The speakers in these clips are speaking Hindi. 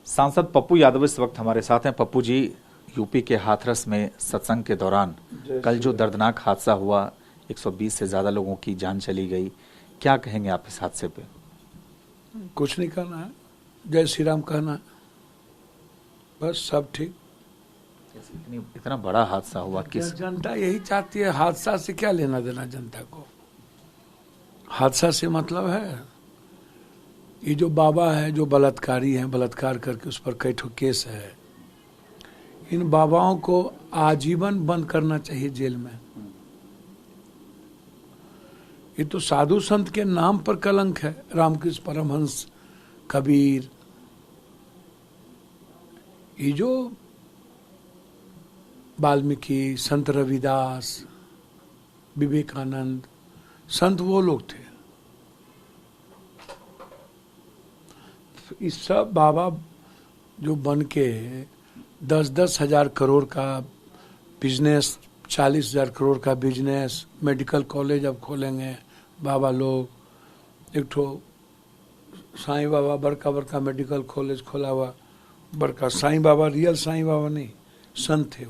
सांसद पप्पू यादव इस वक्त हमारे साथ हैं। पप्पू जी, यूपी के हाथरस में सत्संग के दौरान कल जो दर्दनाक हादसा हुआ, 120 से ज्यादा लोगों की जान चली गई, क्या कहेंगे आप इस हादसे पे? कुछ नहीं कहना है, जय श्री राम कहना है, बस सब ठीक। इतना बड़ा हादसा हुआ, किस जनता यही चाहती है, हादसा से क्या लेना देना जनता को? हादसा से मतलब है ये जो बाबा है, जो बलात्कारी हैं, बलात्कार करके उस पर कई ठो केस है, इन बाबाओं को आजीवन बंद करना चाहिए जेल में। ये तो साधु संत के नाम पर कलंक है। रामकृष्ण परमहंस, कबीर, ये जो वाल्मीकि, संत रविदास, विवेकानंद, संत वो लोग थे। इस सब बाबा जो बन के 10-10 हजार करोड़ का बिजनेस, 40,000 करोड़ का बिजनेस, मेडिकल कॉलेज अब खोलेंगे बाबा लोग। एक ठो साईं बाबा बड़का बड़का मेडिकल कॉलेज खोला हुआ, बड़का साईं बाबा, रियल साईं बाबा नहीं, संत थे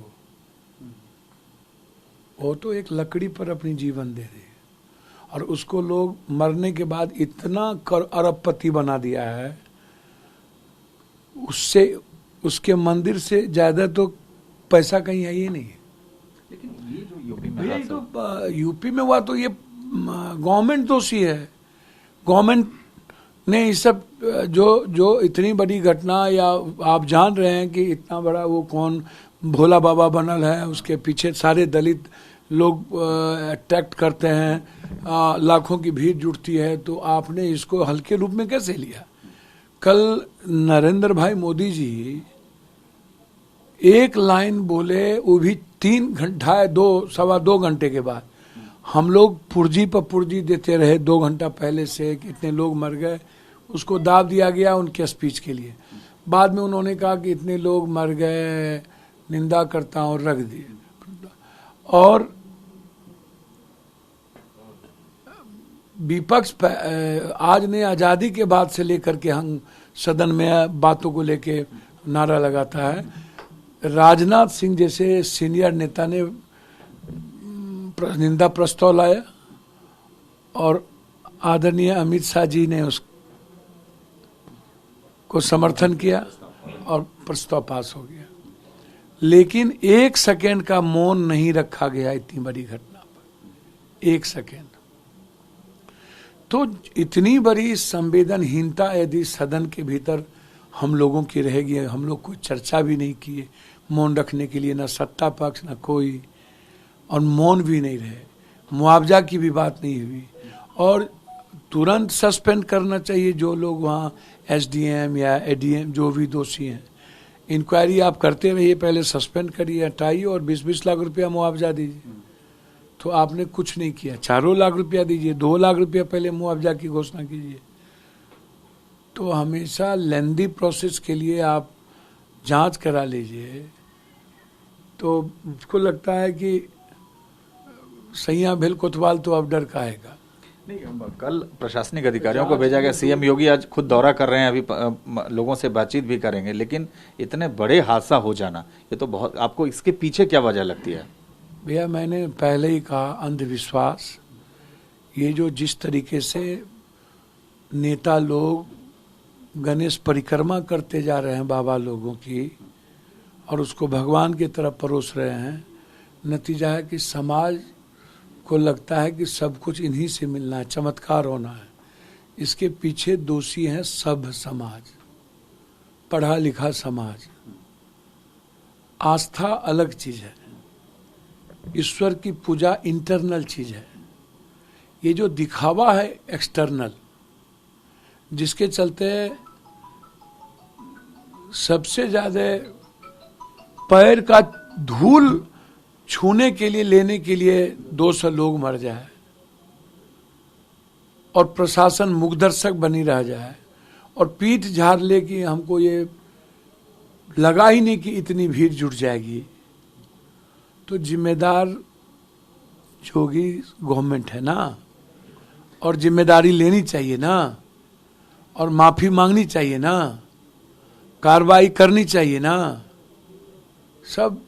वो तो एक लकड़ी पर अपनी जीवन दे रहे, और उसको लोग मरने के बाद इतना अरबपति बना दिया है, उससे उसके मंदिर से ज्यादा तो पैसा कहीं है ही नहीं। लेकिन ये जो यूपी में भैया तो यूपी में हुआ तो ये गवर्नमेंट दोषी है। गवर्नमेंट ने ये सब जो इतनी बड़ी घटना, या आप जान रहे हैं कि इतना बड़ा वो कौन भोला बाबा बनल है, उसके पीछे सारे दलित लोग अट्रैक्ट करते हैं, लाखों की भीड़ जुटती है, तो आपने इसको हल्के रूप में कैसे लिया? कल नरेंद्र भाई मोदी जी एक लाइन बोले, वो भी 3 घंटा, 2-2.25 घंटे के बाद। हम लोग पुर्जी पर पुर्जी देते रहे 2 घंटा पहले से कि इतने लोग मर गए, उसको दाब दिया गया उनके स्पीच के लिए। बाद में उन्होंने कहा कि इतने लोग मर गए, निंदा करता हूं, रख दिए। और विपक्ष आज ने आजादी के बाद से लेकर के हम सदन में बातों को लेके नारा लगाता है। राजनाथ सिंह जैसे सीनियर नेता ने निंदा प्रस्ताव लाया और आदरणीय अमित शाह जी ने उसको समर्थन किया और प्रस्ताव पास हो गया। लेकिन 1 सेकेंड का मौन नहीं रखा गया इतनी बड़ी घटना पर, 1 सेकेंड। तो इतनी बड़ी संवेदनहीनता यदि सदन के भीतर हम लोगों की रहेगी, हम लोग कोई चर्चा भी नहीं किए मौन रखने के लिए, ना सत्ता पक्ष ना कोई, और मौन भी नहीं रहे, मुआवजा की भी बात नहीं हुई, और तुरंत सस्पेंड करना चाहिए जो लोग वहाँ एसडीएम या एडीएम जो भी दोषी हैं। इंक्वायरी आप करते रहिए, पहले सस्पेंड करिए, हटाइए और 20-20 लाख रुपया मुआवजा दीजिए। तो आपने कुछ नहीं किया, 4 लाख रुपया दीजिए, 2 लाख रुपया पहले मुआवजा की घोषणा कीजिए। तो हमेशा लेंदी प्रोसेस के लिए आप जांच करा लीजिए। तो मुझको लगता है कि सैया भेल कोतवाल तो अब डर काहेगा। नहीं, कल प्रशासनिक अधिकारियों को भेजा गया। सीएम योगी आज खुद दौरा कर रहे हैं, अभी लोगों से बातचीत भी करेंगे। लेकिन इतने बड़े हादसा हो जाना, ये तो बहुत, आपको इसके पीछे क्या वजह लगती है? भैया मैंने पहले ही कहा, अंधविश्वास। ये जो जिस तरीके से नेता लोग गणेश परिक्रमा करते जा रहे हैं बाबा लोगों की, और उसको भगवान की तरफ परोस रहे हैं, नतीजा है कि समाज को लगता है कि सब कुछ इन्हीं से मिलना है, चमत्कार होना है। इसके पीछे दोषी है सभ्य समाज, पढ़ा लिखा समाज। आस्था अलग चीज है, ईश्वर की पूजा इंटरनल चीज है। ये जो दिखावा है एक्सटर्नल, जिसके चलते सबसे ज्यादा पैर का धूल छूने के लिए, लेने के लिए 200 लोग मर जाए और प्रशासन मुखदर्शक बनी रह जाए, और पीठ झाड़ ले कि हमको ये लगा ही नहीं कि इतनी भीड़ जुट जाएगी। तो जिम्मेदार योगी गवर्नमेंट है ना, और जिम्मेदारी लेनी चाहिए ना, और माफी मांगनी चाहिए ना। कार्रवाई करनी चाहिए ना, सब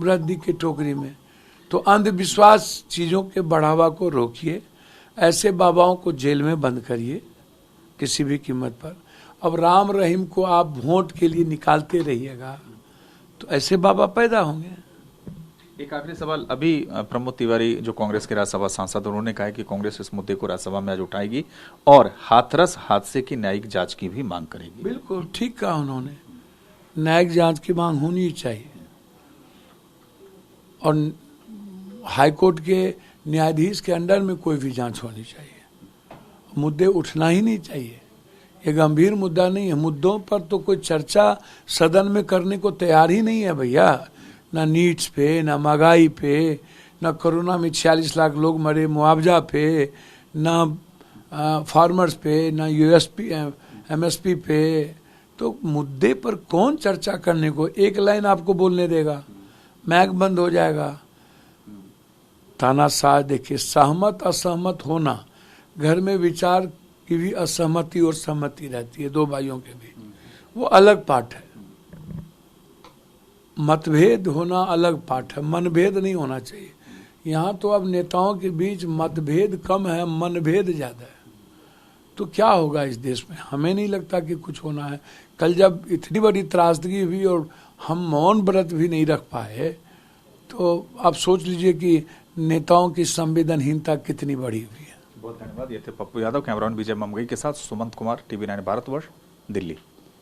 रद्दी की टोकरी में। तो अंधविश्वास चीजों के बढ़ावा को रोकिए, ऐसे बाबाओं को जेल में बंद करिए किसी भी कीमत पर। अब राम रहीम को आप वोट के लिए निकालते रहिएगा तो ऐसे बाबा पैदा होंगे। एक आखिरी सवाल, अभी प्रमोद तिवारी जो कांग्रेस के राज्यसभा सांसद, उन्होंने कहा है कि कांग्रेस इस मुद्दे को राज्यसभा में आज उठाएगी और हाथरस हादसे की न्यायिक जांच की भी मांग करेगी। बिल्कुल ठीक कहा उन्होंने, न्यायिक जांच की मांग होनी चाहिए और हाईकोर्ट के न्यायाधीश के अंडर में कोई भी जांच होनी चाहिए। मुद्दे उठना ही नहीं चाहिए, ये गंभीर मुद्दा नहीं है। मुद्दों पर तो कोई चर्चा सदन में करने को तैयार ही नहीं है भैया, ना नीट्स पे, ना महंगाई पे, ना कोरोना में 46 लाख लोग मरे मुआवजा पे, ना फार्मर्स पे, ना यूएसपी एमएसपी पे। तो मुद्दे पर कौन चर्चा करने को, एक लाइन आपको बोलने देगा, मैक बंद हो जाएगा। तानाशाह देखिए, सहमत असहमत होना, घर में विचार की भी असहमति और सहमति रहती है दो भाइयों के बीच, वो अलग पाठ है। मतभेद होना अलग पाठ है, मनभेद नहीं होना चाहिए। यहाँ तो अब नेताओं के बीच मतभेद कम है, मनभेद ज्यादा है। तो क्या होगा इस देश में, हमें नहीं लगता कि कुछ होना है। कल जब इतनी बड़ी त्रासदी हुई और हम मौन व्रत भी नहीं रख पाए, तो आप सोच लीजिए कि नेताओं की संवेदनहीनता कितनी बड़ी हुई है। बहुत धन्यवाद। ये थे पप्पू यादव, कैमरामैन विजय ममगई के साथ सुमंत कुमार, टीवी 9 भारतवर्ष, दिल्ली।